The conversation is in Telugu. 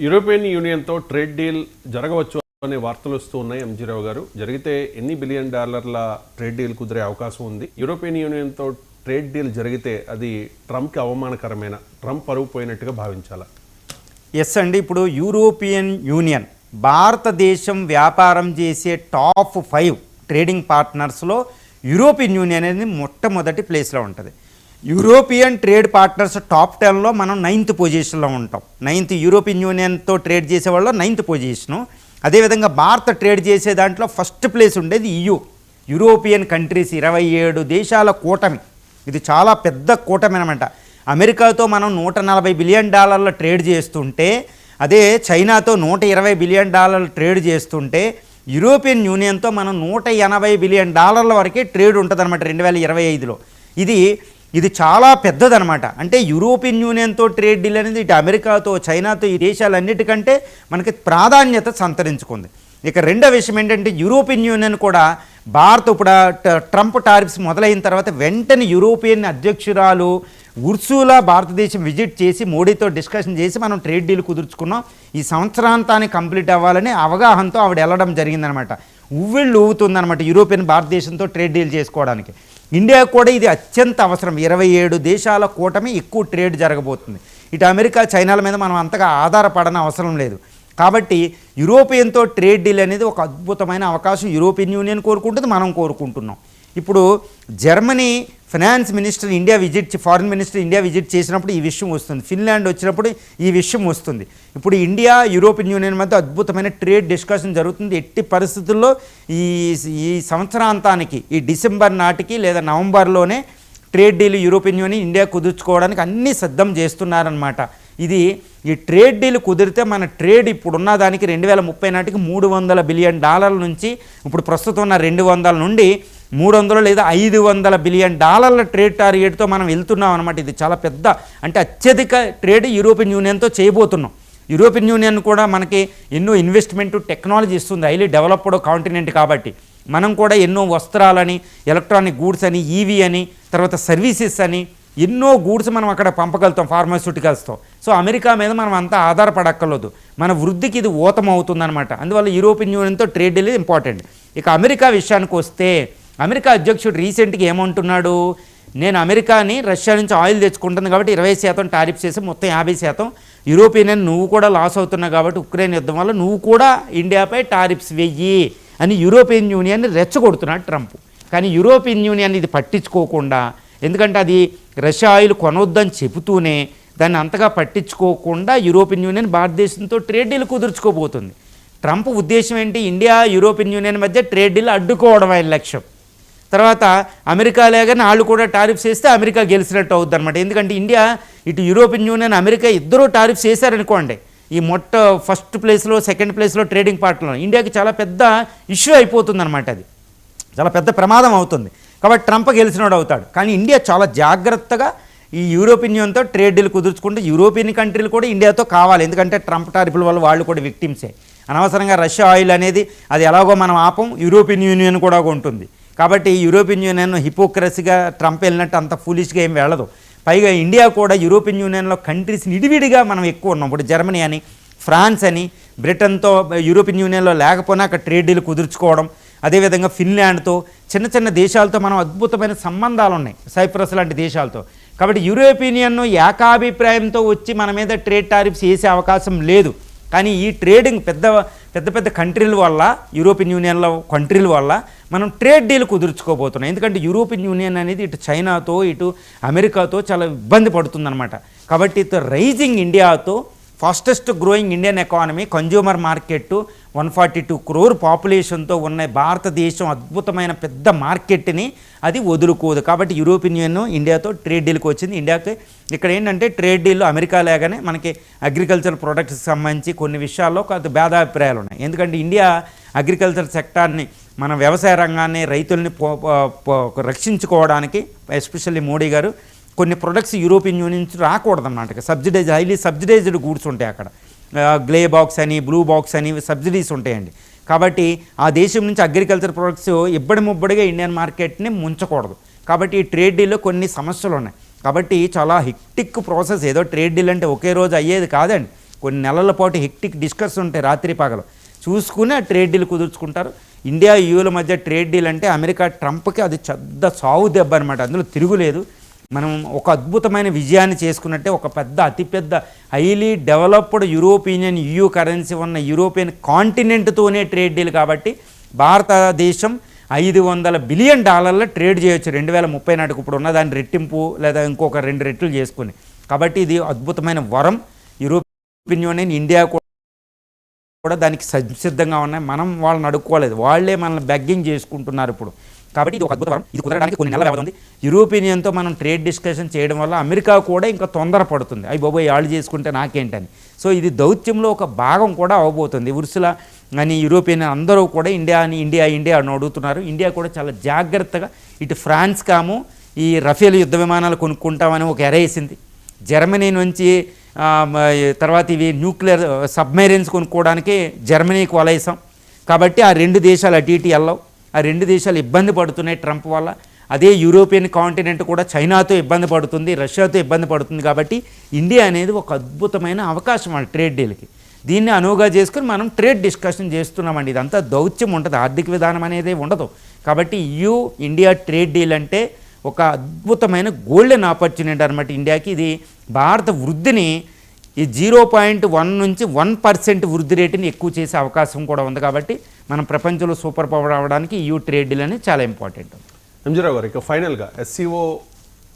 యూరోపియన్ యూనియన్తో ట్రేడ్ డీల్ జరగవచ్చు అనే వార్తలు వస్తూ ఉన్నాయి. ఎంజీరావు గారు, జరిగితే ఎన్ని బిలియన్ డాలర్ల ట్రేడ్ డీల్ కుదిరే అవకాశం ఉంది? యూరోపియన్ యూనియన్తో ట్రేడ్ డీల్ జరిగితే అది ట్రంప్కి అవమానకరమైన, ట్రంప్ పరువు పోయినట్టుగా భావించాలా? ఎస్ అండి. ఇప్పుడు యూరోపియన్ యూనియన్ భారతదేశం వ్యాపారం చేసే టాప్ 5 ట్రేడింగ్ పార్ట్నర్స్లో యూరోపియన్ యూనియన్ అనేది మొట్టమొదటి ప్లేస్లో ఉంటుంది. యూరోపియన్ ట్రేడ్ పార్ట్నర్స్ టాప్ 10లో మనం 9th పొజిషన్లో ఉంటాం. 9th యూరోపియన్ యూనియన్తో ట్రేడ్ చేసే వాళ్ళు 9th పొజిషను. అదేవిధంగా భారత ట్రేడ్ చేసే దాంట్లో ఫస్ట్ ప్లేస్ ఉండేది యూరోపియన్ కంట్రీస్ 27 దేశాల కూటమి. ఇది చాలా పెద్ద కూటమి అనమాట. అమెరికాతో మనం $140 బిలియన్ ట్రేడ్ చేస్తుంటే, అదే చైనాతో $120 బిలియన్ ట్రేడ్ చేస్తుంటే, యూరోపియన్ యూనియన్తో మనం $180 బిలియన్ వరకే ట్రేడ్ ఉంటుంది అనమాట 2025లో. ఇది చాలా పెద్దదనమాట. అంటే యూరోపియన్ యూనియన్తో ట్రేడ్ డీల్ అనేది ఇటు అమెరికాతో, చైనాతో, ఈ దేశాలన్నిటికంటే మనకి ప్రాధాన్యత సంతరించుకుంది. ఇక రెండో విషయం ఏంటంటే, యూరోపియన్ యూనియన్ కూడా భారత్ ఇప్పుడు ట్రంప్ టారిఫ్స్ మొదలైన తర్వాత వెంటనే యూరోపియన్ అధ్యక్షురాలు ఉర్సులా భారతదేశం విజిట్ చేసి మోడీతో డిస్కషన్ చేసి మనం ట్రేడ్ డీల్ కుదుర్చుకున్నాం, ఈ సంవత్సరాంతాన్ని కంప్లీట్ అవ్వాలని అవగాహనతో ఆవిడ వెళ్ళడం జరిగిందనమాట. ఉవ్విళ్ళు ఊగుతుందనమాట యూరోపియన్ భారతదేశంతో ట్రేడ్ డీల్ చేసుకోవడానికి. ఇండియా కూడా ఇది అత్యంత అవసరం. 27 దేశాల కూటమి ఎక్కువ ట్రేడ్ జరగబోతుంది. ఇటు అమెరికా, చైనాల మీద మనం అంతగా ఆధారపడని అవసరం లేదు. కాబట్టి యూరోపియన్తో ట్రేడ్ డీల్ అనేది ఒక అద్భుతమైన అవకాశం యూరోపియన్ యూనియన్ కోరుకుంటుంది, మనం కోరుకుంటున్నాం. ఇప్పుడు Germany finance minister foreign minister India visit చేసినప్పుడు ఈ విషయం వస్తుంది. ఫిన్లాండ్ వచ్చినప్పుడు ఈ విషయం వస్తుంది. ఇప్పుడు ఇండియా యూరోపియన్ యూనియన్ మధ్య అద్భుతమైన ట్రేడ్ డిస్కషన్ జరుగుతుంది. ఎట్టి పరిస్థితుల్లో ఈ సంవత్సరాంతానికి, ఈ డిసెంబర్ నాటికి లేదా నవంబర్లోనే trade deal European Union India కుదుర్చుకోవడానికి అన్నీ సిద్ధం చేస్తున్నారనమాట. ఈ ట్రేడ్ డీల్ కుదిరితే మన ట్రేడ్ ఇప్పుడున్న దానికి 2030 నాటికి $300 బిలియన్ నుంచి ఇప్పుడు ప్రస్తుతం ఉన్న 200 నుండి 300 లేదా 500 బిలియన్ ట్రేడ్ టార్గెట్తో మనం వెళ్తున్నాం అనమాట. ఇది చాలా పెద్ద, అంటే అత్యధిక ట్రేడ్ యూరోపియన్ యూనియన్తో చేయబోతున్నాం. యూరోపియన్ యూనియన్ కూడా మనకి ఎన్నో ఇన్వెస్ట్మెంట్, టెక్నాలజీ ఇస్తుంది. హైలీ డెవలప్డ్ కాంటినెంట్ కాబట్టి మనం కూడా ఎన్నో వస్త్రాలని, ఎలక్ట్రానిక్ గూడ్స్ అని, ఈవీ అని, తర్వాత సర్వీసెస్ అని ఎన్నో గూడ్స్ మనం అక్కడ పంపగలుగుతాం ఫార్మాస్యూటికల్స్తో. సో అమెరికా మీద మనం అంతా ఆధారపడక్కర్లేదు. మన వృద్ధికి ఇది ఊతం అవుతుందన్నమాట. అందువల్ల యూరోపియన్ యూనియన్తో ట్రేడ్ డీల్ ఇంపార్టెంట్. ఇక అమెరికా విషయానికి వస్తే, అమెరికా అధ్యక్షుడు రీసెంట్గా ఏమంటున్నాడు, నేను అమెరికాని రష్యా నుంచి ఆయిల్ తెచ్చుకుంటుంది కాబట్టి 20% టారిఫ్ చేసి మొత్తం 50%, యూరోపియన్ యూనియన్ నువ్వు కూడా లాస్ అవుతున్నావు కాబట్టి ఉక్రెయిన్ యుద్ధం వల్ల నువ్వు కూడా ఇండియాపై టారిఫ్స్ వెయ్యి అని యూరోపియన్ యూనియన్ని రెచ్చగొడుతున్నాడు ట్రంప్. కానీ యూరోపియన్ యూనియన్ ఇది పట్టించుకోకుండా, ఎందుకంటే అది రష్యా ఆయిల్ కొనొద్దని చెబుతూనే దాన్ని అంతగా పట్టించుకోకుండా యూరోపియన్ యూనియన్ భారతదేశంతో ట్రేడ్ డీల్ కుదుర్చుకోబోతుంది. ట్రంప్ ఉద్దేశం ఏంటి, ఇండియా యూరోపియన్ యూనియన్ మధ్య ట్రేడ్ డీల్ అడ్డుకోవడం ఆయన లక్ష్యం. తర్వాత అమెరికా లేగానే వాళ్ళు కూడా టారిఫ్స్ వేస్తే అమెరికా గెలిచినట్టు అవుద్ది అనమాట. ఎందుకంటే ఇండియా, ఇటు యూరోపియన్ యూనియన్, అమెరికా ఇద్దరూ టారిఫ్స్ వేశారనుకోండి, ఈ ఫస్ట్ ప్లేస్లో, సెకండ్ ప్లేస్లో ట్రేడింగ్ పార్ట్నర్లో ఇండియాకి చాలా పెద్ద ఇష్యూ అయిపోతుంది అనమాట. అది చాలా పెద్ద ప్రమాదం అవుతుంది. కాబట్టి ట్రంప్ గెలిచినోడు అవుతాడు. కానీ ఇండియా చాలా జాగ్రత్తగా ఈ యూరోపియన్ యూనియన్తో ట్రేడ్ డీల్ కుదుర్చుకుంటే యూరోపియన్ కంట్రీలు కూడా ఇండియాతో కావాలి. ఎందుకంటే ట్రంప్ టారిఫ్ల వల్ల వాళ్ళు కూడా విక్టిమ్సే. అనవసరంగా రష్యా ఆయిల్ అనేది అది ఎలాగో మనం ఆపం, యూరోపియన్ యూనియన్ కూడా ఉంటుంది. కాబట్టి యూరోపియన్ యూనియన్ హిపోక్రసీగా ట్రంప్ వెళ్ళినట్టు అంత ఫూలిష్గా ఏం వెళ్ళదు. పైగా ఇండియా కూడా యూరోపియన్ యూనియన్లో కంట్రీస్ని ఇడివిడిగా మనం ఎక్కువ ఉన్నాం. ఇప్పుడు జర్మనీ అని, ఫ్రాన్స్ అని, బ్రిటన్తో యూరోపియన్ యూనియన్లో లేకపోయినా అక్కడ ట్రేడ్ డీల్ కుదుర్చుకోవడం, అదేవిధంగా ఫిన్లాండ్తో, చిన్న చిన్న దేశాలతో మనం అద్భుతమైన సంబంధాలు ఉన్నాయి, సైప్రస్ లాంటి దేశాలతో. కాబట్టి యూరోపియన్ యూనియన్ ఏకాభిప్రాయంతో వచ్చి మన మీద ట్రేడ్ టారిఫ్స్ వేసే అవకాశం లేదు. కానీ ఈ ట్రేడింగ్ పెద్ద కంట్రీల వల్ల, యూరోపియన్ యూనియన్లో కంట్రీల వల్ల మనం ట్రేడ్ డీల్ కుదుర్చుకోబోతున్నాం. ఎందుకంటే యూరోపియన్ యూనియన్ అనేది ఇటు చైనాతో, ఇటు అమెరికాతో చాలా ఇబ్బంది పడుతుందన్నమాట. కాబట్టి రైజింగ్ ఇండియాతో, fastest growing Indian economy, consumer market, 142 crore పాపులేషన్తో ఉన్న భారతదేశం అద్భుతమైన పెద్ద మార్కెట్ని అది వదులుకోదు. కాబట్టి యూరోపియన్ యూనియన్ ఇండియాతో ట్రేడ్ డీల్కి వచ్చింది. ఇండియాకి ఇక్కడ ఏంటంటే ట్రేడ్ డీల్ అమెరికా లాగానే మనకి అగ్రికల్చర్ ప్రొడక్ట్స్కి సంబంధించి కొన్ని విషయాల్లో కొంత భేదాభిప్రాయాలు ఉన్నాయి. ఎందుకంటే ఇండియా అగ్రికల్చర్ సెక్టార్ని, మన వ్యవసాయ రంగాన్ని, రైతుల్ని రక్షించుకోవడానికి ఎస్పెషల్లీ మోడీ గారు కొన్ని ప్రొడక్ట్స్ యూరోపియన్ యూనియన్ నుంచి రాకూడదన్నమాట. హైలీ సబ్సిడైజ్డ్ గూడ్స్ ఉంటాయి అక్కడ. గ్లే బాక్స్ అని, బ్లూ బాక్స్ అని సబ్సిడీస్ ఉంటాయండి. కాబట్టి ఆ దేశం నుంచి అగ్రికల్చర్ ప్రొడక్ట్స్ ఇబ్బడి ముబ్బడిగా ఇండియన్ మార్కెట్ని ముంచకూడదు. కాబట్టి ఈ ట్రేడ్ డీల్లో కొన్ని సమస్యలు ఉన్నాయి. కాబట్టి చాలా హెక్టిక్ ప్రాసెస్. ఏదో ట్రేడ్ డీల్ అంటే ఒకే రోజు అయ్యేది కాదండి. కొన్ని నెలల పాటు హెక్టిక్ డిస్కస్ ఉంటాయి రాత్రి పగలు చూసుకుని ఆ ట్రేడ్ డీల్ కుదుర్చుకుంటారు. ఇండియా యూల మధ్య ట్రేడ్ డీల్ అంటే అమెరికా ట్రంప్కి అది పెద్ద సావు దెబ్బ అనమాట, అందులో తిరుగులేదు. మనం ఒక అద్భుతమైన విజయాన్ని చేసుకున్నట్టే ఒక అతిపెద్ద highly developed European EU currency ఉన్న యూరోపియన్ కాంటినెంట్తోనే ట్రేడ్ డీల్ కాబట్టి భారతదేశం $500 బిలియన్ ట్రేడ్ చేయొచ్చు 2030 నాటికి. ఇప్పుడు ఉన్న దాన్ని రెట్టింపు లేదా ఇంకొక 2 రెట్లు చేసుకుని. కాబట్టి ఇది అద్భుతమైన వరం. యూరోపియన్ యూనియన్, ఇండియా కూడా దానికి సిద్ధంగా ఉన్నాయి. మనం వాళ్ళని అడుక్కోలేదు, వాళ్ళే మనల్ని బెగ్గింగ్ చేసుకుంటున్నారు ఇప్పుడు. కాబట్టి ఇది ఒక అద్భుతం. ఇది కుదరడానికి కొన్ని నెలల వ్యవధి ఉంది. యూరోపియన్ యూనియన్తో మనం ట్రేడ్ డిస్కషన్ చేయడం వల్ల అమెరికా కూడా ఇంకా తొందరపడుతుంది, అవి బాబోయ్ వాళ్ళు చేసుకుంటే నాకేంటని. సో ఇది దౌత్యంలో ఒక భాగం కూడా అవబోతుంది. ఉర్సులా అని యూరోపియన్ అందరూ కూడా ఇండియా అని అడుగుతున్నారు. ఇండియా కూడా చాలా జాగ్రత్తగా ఇటు ఫ్రాన్స్ కాము ఈ రఫేల్ యుద్ధ విమానాలు కొనుక్కుంటామని ఒక ఎరేసింది. జర్మనీ నుంచి తర్వాత ఇవి న్యూక్లియర్ సబ్మెరైన్స్ కొనుక్కోవడానికి జర్మనీకి వలయసాం. కాబట్టి ఆ 2 దేశాలు అటు ఇటు వెళ్ళవు. ఆ 2 దేశాలు ఇబ్బంది పడుతున్నాయి ట్రంప్ వల్ల. అదే యూరోపియన్ కాంటినెంట్ కూడా చైనాతో ఇబ్బంది పడుతుంది, రష్యాతో ఇబ్బంది పడుతుంది. కాబట్టి ఇండియా అనేది ఒక అద్భుతమైన అవకాశం వాళ్ళ ట్రేడ్ డీల్కి. దీన్ని అనువుగా చేసుకుని మనం ట్రేడ్ డిస్కషన్ చేస్తున్నామండి. ఇదంతా దౌత్యం ఉంటుంది, ఆర్థిక విధానం అనేది ఉండదు. కాబట్టి ఇండియా ట్రేడ్ డీల్ అంటే ఒక అద్భుతమైన గోల్డెన్ ఆపర్చునిటీ అనమాట ఇండియాకి. ఇది భారత వృద్ధిని ఈ 0.1 నుంచి 1% వృద్ధి రేటుని ఎక్కువ చేసే అవకాశం కూడా ఉంది. కాబట్టి మనం ప్రపంచంలో సూపర్ పవర్ అవ్వడానికి ట్రేడ్ డీల్ అనేది చాలా ఇంపార్టెంట్. ఎంజీరావు గారు, ఇక ఫైనల్గా SCO